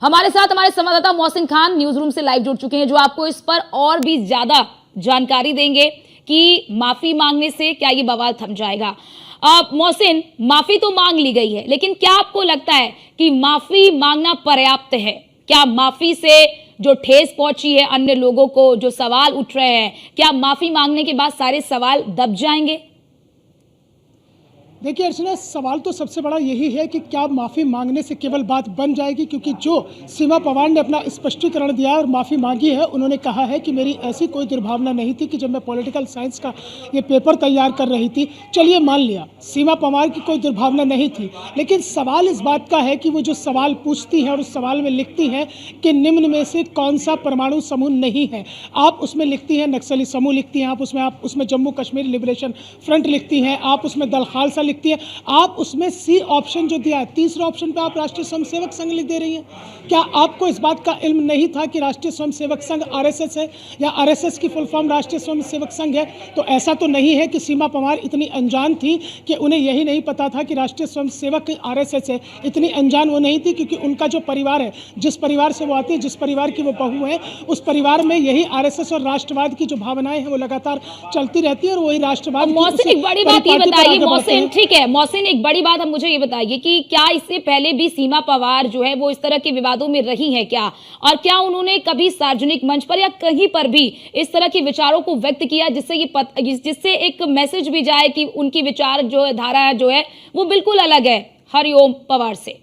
हमारे साथ हमारे संवाददाता मोहसिन खान न्यूज रूम से लाइव जुड़ चुके हैं, जो आपको इस पर और भी ज्यादा जानकारी देंगे कि माफी मांगने से क्या ये बवाल थम जाएगा। मोहसिन, माफी तो मांग ली गई है, लेकिन क्या आपको लगता है कि माफी मांगना पर्याप्त है? क्या माफी से जो ठेस पहुंची है अन्य लोगों को, जो सवाल उठ रहे हैं, क्या माफी मांगने के बाद सारे सवाल दब जाएंगे? देखिए अर्चना, सवाल तो सबसे बड़ा यही है कि क्या माफ़ी मांगने से केवल बात बन जाएगी, क्योंकि जो सीमा पवार ने अपना स्पष्टीकरण दिया और माफ़ी मांगी है, उन्होंने कहा है कि मेरी ऐसी कोई दुर्भावना नहीं थी कि जब मैं पॉलिटिकल साइंस का ये पेपर तैयार कर रही थी। चलिए मान लिया सीमा पवार की कोई दुर्भावना नहीं थी, लेकिन सवाल इस बात का है कि वो जो सवाल पूछती हैं और उस सवाल में लिखती हैं कि निम्न में से कौन सा परमाणु समूह नहीं है। आप उसमें लिखती हैं नक्सली समूह लिखती हैं, आप उसमें जम्मू कश्मीर लिबरेशन फ्रंट लिखती हैं, आप उसमें दल खालसा लिखती है, आप उसमें सी ऑप्शन जो दिया है, तीसरा ऑप्शन पे आप राष्ट्रीय स्वयंसेवक संघ लिख दे रही हैं। क्या आपको इस बात का इल्म नहीं था कि राष्ट्रीय स्वयंसेवक संघ आरएसएस है या आरएसएस की फुल फॉर्म राष्ट्रीय स्वयंसेवक संघ है? तो ऐसा तो नहीं है कि सीमा पवार इतनी अनजान थी कि उन्हें यही नहीं पता था कि राष्ट्रीय स्वयंसेवक आरएसएस है। इतनी अनजान वो नहीं थी, क्योंकि उनका जो परिवार है, जिस परिवार से वो आती है, जिस परिवार की वो बहू है, उस परिवार में यही आरएसएस और राष्ट्रवाद की जो भावनाएं हैं वो लगातार चलती रहती है और वही राष्ट्रवाद। मोहसिन, एक बड़ी बात ये बताइए मोहसिन, ठीक है मोहसिन, एक बड़ी बात अब मुझे ये बताइए कि क्या इससे पहले भी सीमा पवार जो है वो इस तरह के विवादों में रही है क्या, और क्या उन्होंने कभी सार्वजनिक मंच पर या कहीं पर भी इस तरह के विचारों को व्यक्त किया जिससे एक मैसेज भी जाए कि उनकी विचार जो है, धारा जो है वो बिल्कुल अलग है हरिओम पवार से?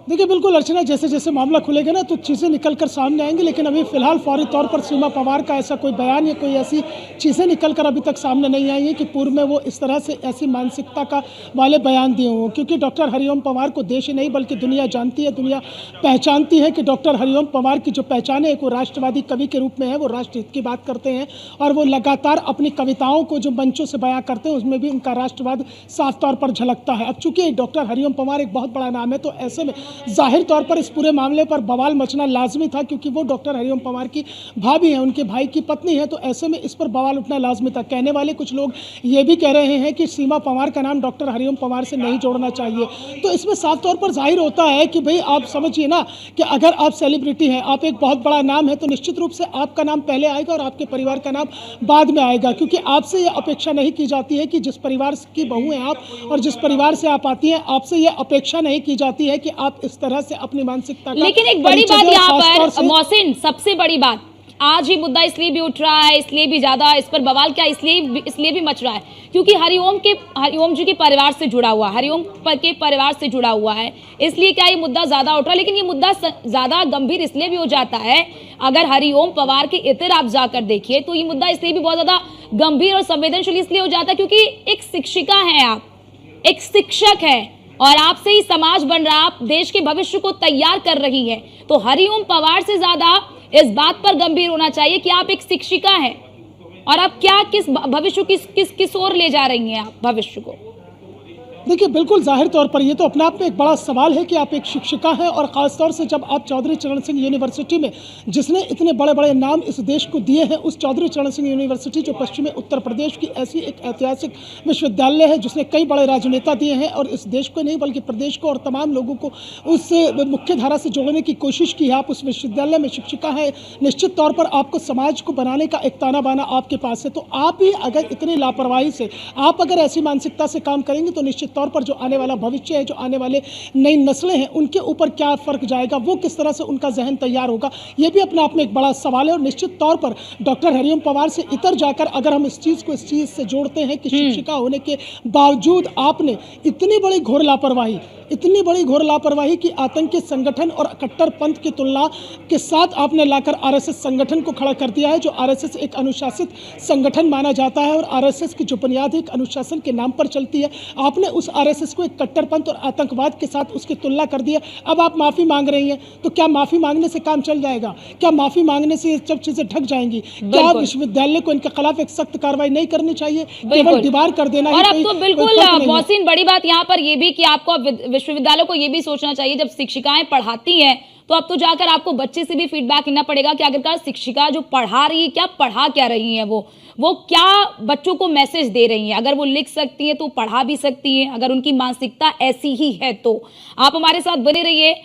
देखिए बिल्कुल अर्चना, जैसे जैसे मामला खुलेगा ना तो चीज़ें निकल कर सामने आएंगी, लेकिन अभी फिलहाल फौरी तौर पर सीमा पवार का ऐसा कोई बयान या कोई ऐसी चीज़ें निकल कर अभी तक सामने नहीं आई हैं कि पूर्व में वो इस तरह से ऐसी मानसिकता का वाले बयान दिए हों। क्योंकि डॉक्टर हरिओम पवार को देश ही नहीं बल्कि दुनिया जानती है, दुनिया पहचानती है कि डॉक्टर हरिओम पवार की जो पहचान है वो राष्ट्रवादी कवि के रूप में है। वो राष्ट्रहित की बात करते हैं और वो लगातार अपनी कविताओं को जो मंचों से बयां करते हैं उसमें भी उनका राष्ट्रवाद साफ तौर पर झलकता है। अब चूंकि डॉक्टर हरिओम पवार एक बहुत बड़ा नाम है, तो ऐसे में जाहिर तौर पर इस पूरे मामले पर बवाल मचना लाजमी था, क्योंकि वो डॉक्टर हरिओम पवार की भाभी हैं, उनके भाई की पत्नी है। तो ऐसे में इस पर बवाल उठना लाजमी था। कहने वाले कुछ लोग ये भी कह रहे हैं कि सीमा पवार का नाम डॉक्टर हरिओम पवार से नहीं जोड़ना चाहिए। तो इसमें साफ तौर पर जाहिर होता है कि भाई आप समझिए ना कि अगर आप सेलिब्रिटी हैं, आप एक बहुत बड़ा नाम है, तो निश्चित रूप से आपका नाम पहले आएगा और आपके परिवार का नाम बाद में आएगा। क्योंकि आपसे यह अपेक्षा नहीं की जाती है कि जिस परिवार की बहू हैं आप और जिस परिवार से आप आती हैं, आपसे यह अपेक्षा नहीं की जाती है कि आप इस तरह से अपनी मानसिकता। लेकिन एक बड़ी बात यहाँ पर मोहसिन, सबसे बड़ी बात, आज ही मुद्दा इसलिए भी उठ रहा है, इसलिए भी ज्यादा इस पर बवाल क्या इसलिए भी मच रहा है क्योंकि हरिओम जी के परिवार से जुड़ा हुआ, हरिओम के परिवार से जुड़ा हुआ है, इसलिए क्या ये मुद्दा ज्यादा उठ रहा है। लेकिन ये मुद्दा ज्यादा गंभीर इसलिए भी हो जाता है, अगर हरिओम पवार के इतर आप जाकर देखिए तो ये मुद्दा इसलिए भी बहुत ज्यादा गंभीर और संवेदनशील इसलिए हो जाता है क्योंकि एक शिक्षिका है, आप एक शिक्षक है और आपसे ही समाज बन रहा, आप देश के भविष्य को तैयार कर रही है। तो हरिओम पवार से ज्यादा इस बात पर गंभीर होना चाहिए कि आप एक शिक्षिका हैं और आप क्या किस भविष्य किस ओर ले जा रही हैं आप भविष्य को। देखिए बिल्कुल जाहिर तौर पर ये तो अपने आप में एक बड़ा सवाल है कि आप एक शिक्षिका हैं, और ख़ासतौर से जब आप चौधरी चरण सिंह यूनिवर्सिटी में, जिसने इतने बड़े बड़े नाम इस देश को दिए हैं, उस चौधरी चरण सिंह यूनिवर्सिटी जो पश्चिमी उत्तर प्रदेश की ऐसी एक ऐतिहासिक विश्वविद्यालय है जिसने कई बड़े राजनेता दिए हैं और इस देश को नहीं बल्कि प्रदेश को और तमाम लोगों को उस मुख्य धारा से जोड़ने की कोशिश की है। आप उस विश्वविद्यालय में शिक्षिका है, निश्चित तौर पर आपको समाज को बनाने का एक ताना बाना आपके पास है। तो आप ही अगर इतनी लापरवाही से, आप अगर ऐसी मानसिकता से काम करेंगे तो निश्चित तौर पर जो आने वाला भविष्य है, जो आने वाले नई नस्लें हैं, उनके ऊपर क्या फर्क जाएगा, वो किस तरह से उनका जहन तैयार होगा, ये भी अपने आप में एक बड़ा सवाल है। और निश्चित तौर पर डॉक्टर हरिओम पवार से इतर जाकर अगर हम इस चीज़ को इस चीज़ से जोड़ते हैं कि शिक्षिका होने के बावजूद आपने इतनी बड़ी घोर लापरवाही की आतंकी संगठन और कट्टरपंथ की तुलना के साथ आपने लाकर आरएसएस संगठन को खड़ा कर दिया है, जो आरएसएस एक अनुशासित संगठन माना जाता है और आरएसएस की जो बुनियाद एक अनुशासन के नाम पर चलती है, आपने उस आरएसएस को एक कट्टरपंथ और आतंकवाद के साथ उसकी तुलना कर दिया। अब आप माफी मांग रही हैं, तो क्या माफी मांगने से काम चल जाएगा? क्या माफी मांगने से ये सब चीजें ढक जाएंगी? क्या विश्वविद्यालय को इनके खिलाफ एक सख्त कार्रवाई नहीं करनी चाहिए, केवल दीवार कर देना? और अब तो बिल्कुल मोहसिन, बड़ी बात यहाँ पर ये भी कि आपको विश्वविद्यालय को ये भी सोचना चाहिए, जब शिक्षिकाएं पढ़ाती हैं तो अब तो जाकर आपको बच्चे से भी फीडबैक लेना पड़ेगा कि आखिरकार शिक्षिका जो पढ़ा रही है, क्या पढ़ा क्या रही है, वो क्या बच्चों को मैसेज दे रही हैं। अगर वो लिख सकती हैं तो पढ़ा भी सकती हैं, अगर उनकी मानसिकता ऐसी ही है तो। आप हमारे साथ बने रहिए।